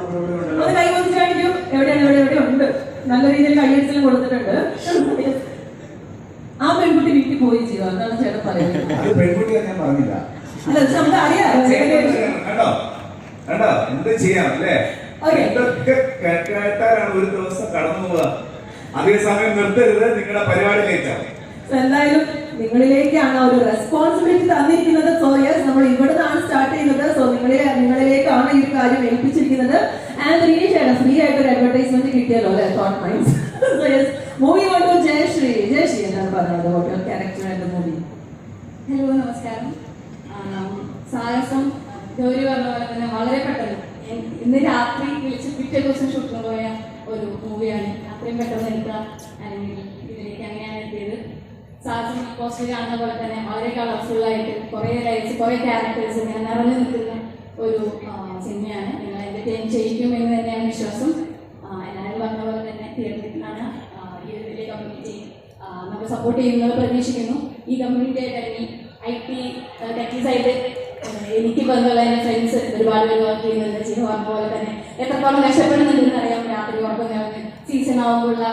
അത് കൈവന്നിട്ടായിരിക്കും എവിടെ ഉണ്ട്, നല്ല രീതിയിൽ കൈയടിച്ചിലും കൊടുത്തിട്ടുണ്ട്. ആ പെൺകുട്ടി വീട്ടിൽ പോയി ചെയ്യുക, അതാണ് ചേട്ടൻ പറയുന്നത്. അല്ല നമുക്ക് അറിയാം എന്ത് ചെയ്യാം അല്ലേ? എന്തൊക്കെ കേട്ടാലാണ് ഒരു ദിവസം കടന്നു പോവുക. അതേസമയം നിർത്തരുത്, നിങ്ങളുടെ പരിപാടിയിലേക്കാണ്. എന്തായാലും നിങ്ങളിലേക്കാണ് ഒരു റെസ്പോൺസിബിലിറ്റി തന്നിരിക്കുന്നത്. സോ യെസ്, നമ്മൾ ഇവിടെ നിന്നാണ് സ്റ്റാർട്ട് ചെയ്യുന്നത്. സോ നിങ്ങളിലേക്കാണ് ഈ കാര്യം ഏൽപ്പിച്ചിരിക്കുന്നത്. ആൻഡ് റിനീഷ് ഫ്രീ ആയിട്ട് ഒരു അഡ്വർടൈസ്മെന്റ് കിട്ടിയല്ലോ അല്ലെ, thought minds. So yes, moving on to Jayashree. Jayashree എന്താണ് പറഞ്ഞത് what character and movie? Hello, നമസ്കാരം. സാഹസം ഗൗരി പറഞ്ഞ പോലെ തന്നെ വളരെ പെട്ടെന്ന് ഇന്ന് രാത്രി വിളിച്ച് പിറ്റേ ദിവസം ഷൂട്ടിന് പോയ ഒരു മൂവിയാണ്. അത്രയും പെട്ടെന്ന് എടുത്ത അല്ലെങ്കിൽ ഇതിലേക്ക് അങ്ങനെയാണ് എത്തിയത്. സാഹസം പോസ്റ്റർ കാണുന്ന പോലെ തന്നെ വളരെ കളർഫുള്ളായിട്ട് കുറേ ലൈറ്റ്സ്, കുറേ ക്യാരക്ടേഴ്സ് ഇങ്ങനെ നിറഞ്ഞു നിൽക്കുന്ന ഒരു സിനിമയാണ്. നിങ്ങൾ എൻ്റർടൈൻ ചെയ്യിക്കും എന്ന് തന്നെയാണ് വിശ്വാസം. എല്ലാവരും പറഞ്ഞ പോലെ തന്നെ തിയേറ്ററിലാണ് ഈ ഒരു വലിയ കമ്മ്യൂണിറ്റി നമ്മൾ സപ്പോർട്ട് ചെയ്യുന്നത് പ്രതീക്ഷിക്കുന്നു. ഈ കമ്മ്യൂണിറ്റിയായിട്ട് അല്ലെങ്കിൽ IT ടെക്നീസായിട്ട് എനിക്ക് ബന്ധമുള്ള എൻ്റെ ഫ്രണ്ട്സ് ഒരുപാട് പേര് വർക്ക് ചെയ്യുന്നുണ്ട്. ചില പറഞ്ഞ പോലെ തന്നെ എത്രത്തോളം കഷ്ടപ്പെടുന്നുണ്ടെന്ന് അറിയാം. രാത്രി ഉറക്കം സീസൺ ആകുമ്പോഴുള്ള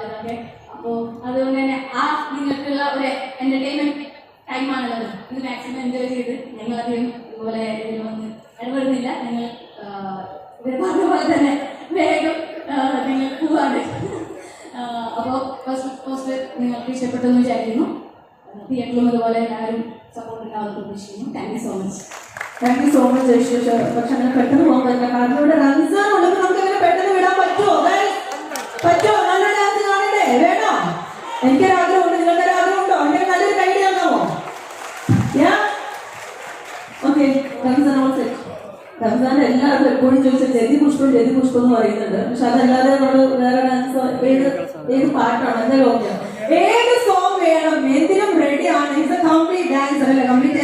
ഇതൊക്കെ. അപ്പോൾ അതുകൊണ്ട് തന്നെ ആ നിങ്ങൾക്കുള്ള ഒരു എൻ്റർടൈൻമെൻറ്റ് ടൈമാണുള്ളത്. ഇത് മാക്സിമം എൻജോയ് ചെയ്ത് ഞങ്ങളധികം ഇതുപോലെ വന്ന് ഇടപെടുന്നില്ല. ഞങ്ങൾ ഇവർ പറഞ്ഞ പോലെ തന്നെ വേഗം നിങ്ങൾ പോവാണ്. അപ്പോൾ ഫസ്റ്റ് നിങ്ങൾക്ക് ഇഷ്ടപ്പെട്ടെന്ന് വിചാരിക്കുന്നു. തിയേറ്ററിലും അതുപോലെ എല്ലാവരും സപ്പോർട്ട് ഉണ്ടാവുമെന്ന് പ്രതീക്ഷിക്കുന്നു. Thank you so much. Thank you so much Jayashree. പക്ഷെ അങ്ങനെ പെട്ടെന്ന് പോകാൻ പറ്റില്ല, കാരണം ഇവിടെ റംസാൻ ഉള്ളപ്പോൾ നമുക്ക് അങ്ങനെ പെട്ടെന്ന് വിടാൻ പറ്റുമോ? നല്ല ഡാൻസ് കാണണ്ടേ? വേണോ? എനിക്കൊരാഗ്രഹമുണ്ട്, നിങ്ങൾക്കൊരാഗ്രഹമുണ്ടോ? അങ്ങനെ നല്ലൊരു കൈഡി ആക്കാമോ? ഓക്കെ, റംസാൻ എല്ലാവരും എപ്പോഴും ചോദിച്ചാൽ ജതി പുഷ്പം എന്ന് പറയുന്നുണ്ട്. പക്ഷെ അതല്ലാതെ നമ്മൾ വേറെ ഡാൻസ് ഏത് പാട്ടാണ് എന്തായാലും ഓക്കെ, ഏത് സോങ് വേണം എന്തിനും റെഡിയാണ്. ഇറ്റ്സ് എ കംപ്ലീറ്റ് ഡാൻസർ അല്ലേ, കംപ്ലീറ്റ്